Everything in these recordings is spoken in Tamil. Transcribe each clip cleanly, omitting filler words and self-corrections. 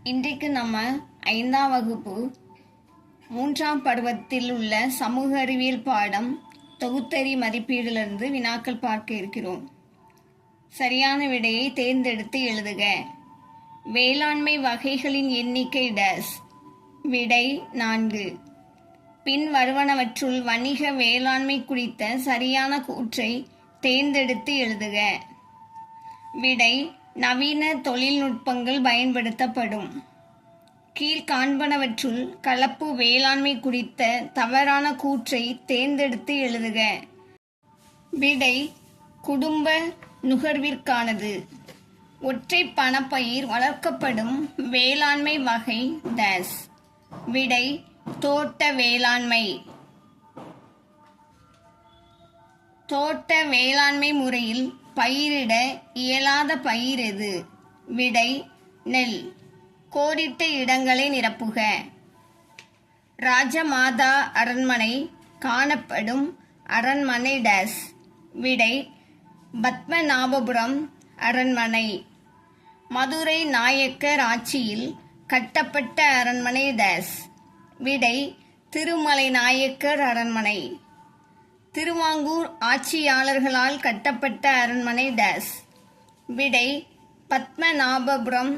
இன்றைக்கு நம்ம 5ஆம் வகுப்பு 3ஆம் பருவத்தில் உள்ள சமூக அறிவியல் பாடம் தொகுத்தறி மதிப்பீடிலிருந்து வினாக்கள் பார்க்க இருக்கிறோம். சரியான விடையை தேர்ந்தெடுத்து எழுதுக. வேளாண்மை வகைகளின் எண்ணிக்கை டேஸ். விடை 4. பின் வருவனவற்றுள் வணிக வேளாண்மை குறித்த சரியான கூற்றை தேர்ந்தெடுத்து எழுதுக. விடை நவீன தொழில்நுட்பங்கள் பயன்படுத்தப்படும். கீழ்காண்பனவற்றுள் கலப்பு வேளாண்மை குறித்த தவறான கூற்றை தேர்ந்தெடுத்து எழுதுக. விடை குடும்ப நுகர்விற்கானது. ஒற்றை பணப்பயிர் வளர்க்கப்படும் வேளாண்மை வகை டேஸ். விடை தோட்ட வேளாண்மை. தோட்ட வேளாண்மை முறையில் பயிரிட இயலாத பயிர் எது? விடை நெல். கோடிட்ட இடங்களை நிரப்புக. ராஜமாதா அரண்மனை காணப்படும் அரண்மனை டேஸ். விடை பத்மநாபபுரம் அரண்மனை. மதுரை நாயக்கர் ஆட்சியில் கட்டப்பட்ட அரண்மனை டேஸ். விடை திருமலை நாயக்கர் அரண்மனை. திருவாங்கூர் ஆட்சியாளர்களால் கட்டப்பட்ட அரண்மனை டேஸ். விடை பத்மநாபபுரம்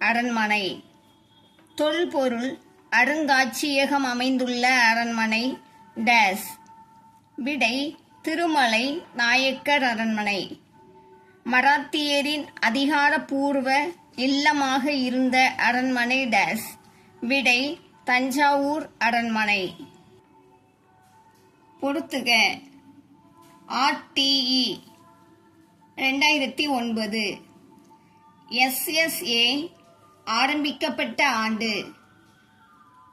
அரண்மனை. தொல்பொருள் அருங்காட்சியகம் அமைந்துள்ள அரண்மனை டேஸ். விடை திருமலை நாயக்கர் அரண்மனை. மராத்தியரின் அதிகாரப்பூர்வ இல்லமாக இருந்த அரண்மனை டேஸ். விடை தஞ்சாவூர் அரண்மனை. பொறுத்துக. RTE 2009. SSA ஆரம்பிக்கப்பட்ட ஆண்டு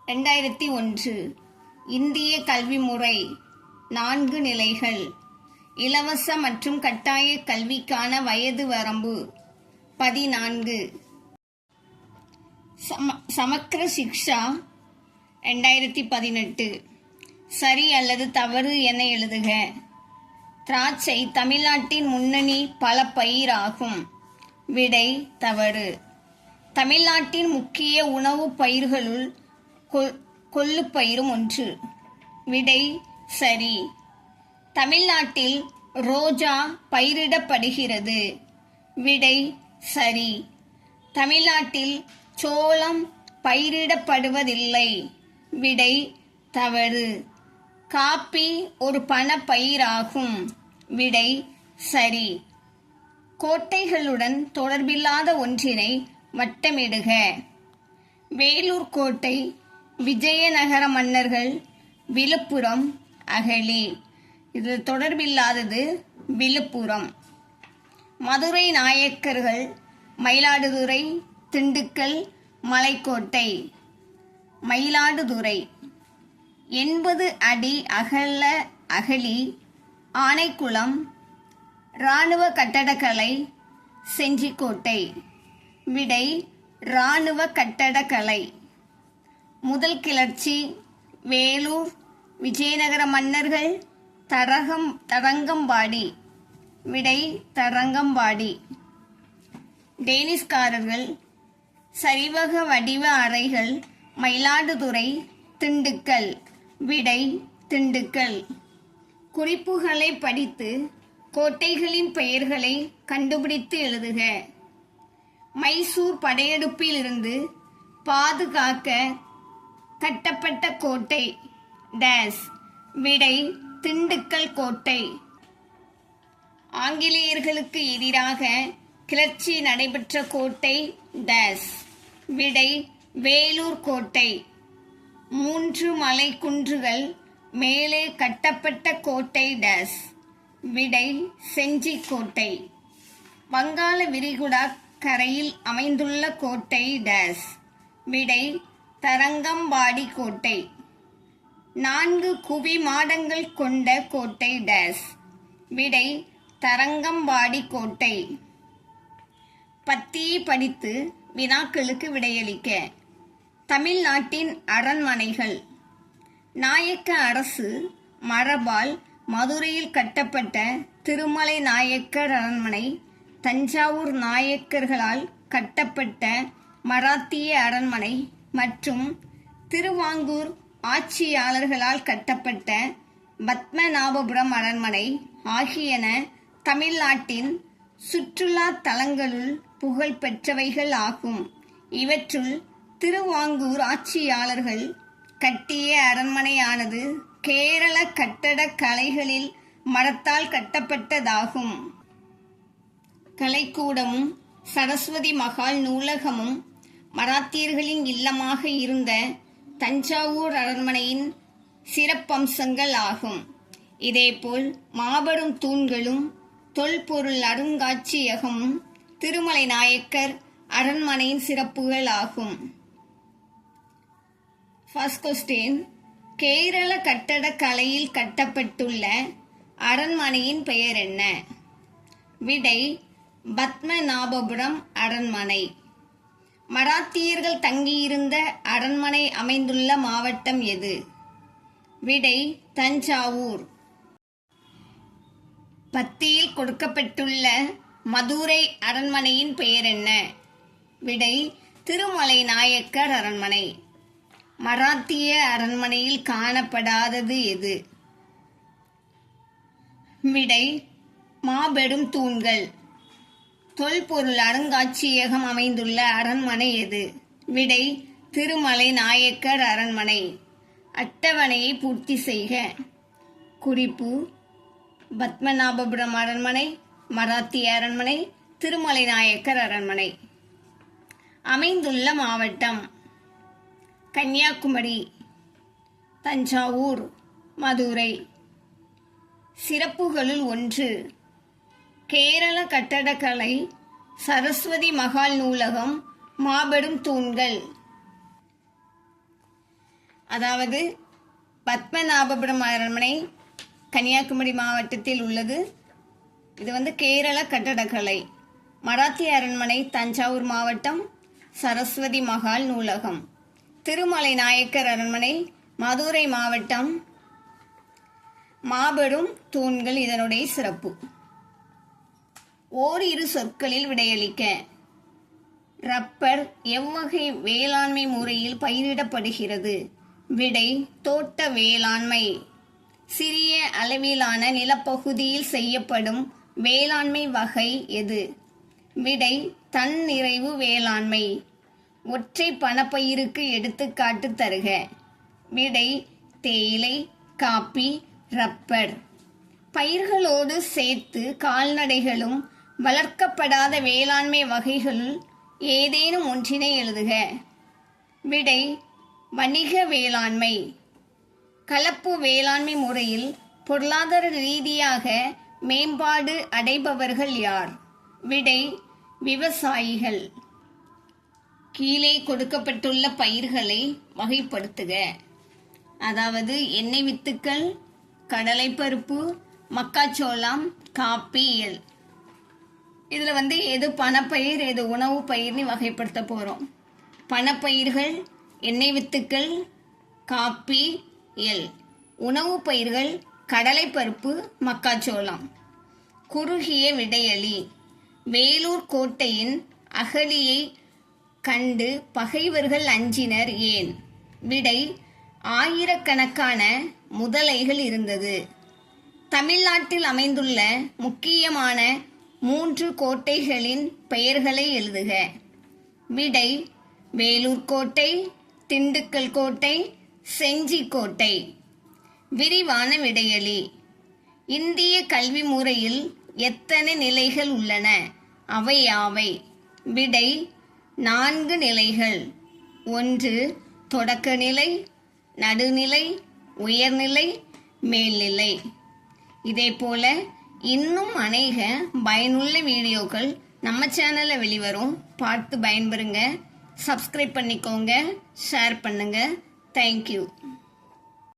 2001. இந்திய கல்வி முறை 4 நிலைகள். இலவச மற்றும் கட்டாய கல்விக்கான வயது வரம்பு 14. சமக்ர சிக்ஷா 2018. சரி அல்லது தவறு என எழுதுக. திராட்சை தமிழ்நாட்டின் முன்னணி பல பயிராகும். விடை தவறு. தமிழ்நாட்டின் முக்கிய உணவு பயிர்களுள் கொள்ளுப்பயிரும் ஒன்று. விடை சரி. தமிழ்நாட்டில் ரோஜா பயிரிடப்படுகிறது. விடை சரி. தமிழ்நாட்டில் சோளம் பயிரிடப்படுவதில்லை. விடை தவறு. காப்பி ஒரு பணப்பயிராகும். விடை சரி. கோட்டைகளுடன் தொடர்பில்லாத ஒன்றினை வட்டமிடுக. வேலூர் கோட்டை, விஜயநகர மன்னர்கள், விழுப்புரம், அகழி. இது தொடர்பில்லாதது விழுப்புரம். மதுரை நாயக்கர்கள், மயிலாடுதுறை, திண்டுக்கல், மலைக்கோட்டை. மயிலாடுதுறை. 80 அடி அகல அகழி, ஆனைக்குளம். இராணுவ கட்டடக்கலை, செஞ்சிக்கோட்டை. விடை இராணுவ கட்டடக்கலை. முதல் கிளர்ச்சி, வேலூர், விஜயநகர மன்னர்கள், தரங்கம்பாடி. விடை தரங்கம்பாடி. டேனிஷ்காரர்கள், சரிவக வடிவ அறைகள், மயிலாடுதுறை, திண்டுக்கல். விடை திண்டுக்கல். குறிப்புகளை படித்து கோட்டைகளின் பெயர்களை கண்டுபிடித்து எழுதுக. மைசூர் படையெடுப்பில் இருந்து பாதுகாக்க கட்டப்பட்ட கோட்டை டேஸ். விடை திண்டுக்கல் கோட்டை. ஆங்கிலேயர்களுக்கு எதிராக கிளர்ச்சி நடைபெற்ற கோட்டை டேஸ். விடை வேலூர் கோட்டை. 3 மலைக்குன்றுகள் மேலே கட்டப்பட்ட கோட்டை டேஸ். விடை செஞ்சிக்கோட்டை. வங்காள விரிகுடா கரையில் அமைந்துள்ள கோட்டை டேஸ். விடை தரங்கம்பாடி கோட்டை. 4 குவி மாடங்கள் கொண்ட கோட்டை டேஸ். விடை தரங்கம்பாடி கோட்டை. பத்தியை படித்து வினாக்களுக்கு விடையளிக்க. தமிழ்நாட்டின் அரண்மனைகள். நாயக்க அரசு மரபால் மதுரையில் கட்டப்பட்ட திருமலை நாயக்கர் அரண்மனை, தஞ்சாவூர் நாயக்கர்களால் கட்டப்பட்ட மராத்திய அரண்மனை மற்றும் திருவாங்கூர் ஆட்சியாளர்களால் கட்டப்பட்ட பத்மநாபபுரம் அரண்மனை ஆகியன தமிழ்நாட்டின் சுற்றுலா தலங்களுள் புகழ் பெற்றவைகள் ஆகும். இவற்றுள் திருவாங்கூர் ஆட்சியாளர்கள் கட்டிய அரண்மனையானது கேரள கட்டடக் கலைகளில் மரத்தால் கட்டப்பட்டதாகும். கலைக்கூடமும் சரஸ்வதி மகால் நூலகமும் மராத்தியர்களின் இல்லமாக இருந்த தஞ்சாவூர் அரண்மனையின் சிறப்பம்சங்கள் ஆகும். இதேபோல் மாபெரும் தூண்களும் தொல்பொருள் அருங்காட்சியகமும் திருமலை நாயக்கர் அரண்மனையின் சிறப்புகள் ஆகும். ஃபர்ஸ்ட் கொஸ்டின், கேரள கட்டடக் கலையில் கட்டப்பட்டுள்ள அரண்மனையின் பெயர் என்ன? விடை பத்மநாபபுரம் அரண்மனை. மராத்தியர்கள் தங்கியிருந்த அரண்மனை அமைந்துள்ள மாவட்டம் எது? விடை தஞ்சாவூர். பத்தியில் கொடுக்கப்பட்டுள்ள மதுரை அரண்மனையின் பெயர் என்ன? விடை திருமலை நாயக்கர் அரண்மனை. மராத்திய அரண்மனையில் காணப்படாதது எது? விடை மாபெரும் தூண்கள். தொல்பொருள் அருங்காட்சியகம் அமைந்துள்ள அரண்மனை எது? விடை திருமலை நாயக்கர் அரண்மனை. அட்டவணையை பூர்த்தி செய்க. குறிப்பு: பத்மநாபபுரம் அரண்மனை, மராத்திய அரண்மனை, திருமலை நாயக்கர் அரண்மனை. அமைந்துள்ள மாவட்டம்: கன்னியாகுமரி, தஞ்சாவூர், மதுரை. சிறப்புகளுள் ஒன்று: கேரள கட்டடக்கலை, சரஸ்வதி மகால் நூலகம், மாபெரும் தூண்கள். அதாவது பத்மநாபபுரம் அரண்மனை கன்னியாகுமரி மாவட்டத்தில் உள்ளது. இது கேரள கட்டடக்கலை. மராத்திய அரண்மனை தஞ்சாவூர் மாவட்டம், சரஸ்வதி மகால் நூலகம். திருமலை நாயக்கர் அரண்மனை மதுரை மாவட்டம், மாபெரும் தூண்கள் இதனுடைய சிறப்பு. ஓரிரு சொற்களில் விடையளிக்க. ரப்பர் எவ்வகை வேளாண்மை முறையில் பயிரிடப்படுகிறது? விடை தோட்ட வேளாண்மை. சிறிய அளவிலான நிலப்பகுதியில் செய்யப்படும் வேளாண்மை வகை எது? விடை தன்னிறைவு வேளாண்மை. ஒற்றை பணப்பயிருக்கு எடுத்துக்காட்டு தருக. விடை தேயிலை, காப்பி, ரப்பர். பயிர்களோடு சேர்த்து கால்நடைகளும் வளர்க்கப்படாத வேளாண்மை வகைகளுள் ஏதேனும் ஒன்றினை எழுதுக. விடை வணிக வேளாண்மை. கலப்பு வேளாண்மை முறையில் பொருளாதார ரீதியாக மேம்பாடு அடைபவர்கள் யார்? விடை விவசாயிகள். கீழே கொடுக்கப்பட்டுள்ள பயிர்களை வகைப்படுத்துக. அதாவது எண்ணெய் வித்துக்கள், கடலைப்பருப்பு, மக்காச்சோளம், காப்பி, எள். இதில் எது பணப்பயிர், எது உணவு பயிர்னு வகைப்படுத்த போகிறோம். பணப்பயிர்கள் எண்ணெய் வித்துக்கள், காப்பி, எள். உணவு பயிர்கள் கடலைப்பருப்பு, மக்காச்சோளம். குறுகிய விடையளி. வேலூர் கோட்டையின் அகழியை கண்டு பகைவர்கள் அஞ்சினர் ஏன்? விடை ஆயிரக்கணக்கான முதலைகள் இருந்தது. தமிழ்நாட்டில் அமைந்துள்ள முக்கியமான 3 கோட்டைகளின் பெயர்களை எழுதுக. விடை வேலூர் கோட்டை, திண்டுக்கல் கோட்டை, செஞ்சி கோட்டை. விரிவான விடையளி. இந்திய கல்வி முறையில் எத்தனை நிலைகள் உள்ளன? அவை யாவை? விடை 4 நிலைகள். 1 தொடக்க நிலை, நடுநிலை, உயர்நிலை, மேல்நிலை. இதேபோல இன்னும் அநேக பயனுள்ள வீடியோக்கள் நம்ம சேனலில் வெளிவரும். பார்த்து பயன்பெறுங்க. சப்ஸ்கிரைப் பண்ணிக்கோங்க, ஷேர் பண்ணுங்க. தேங்க்யூ.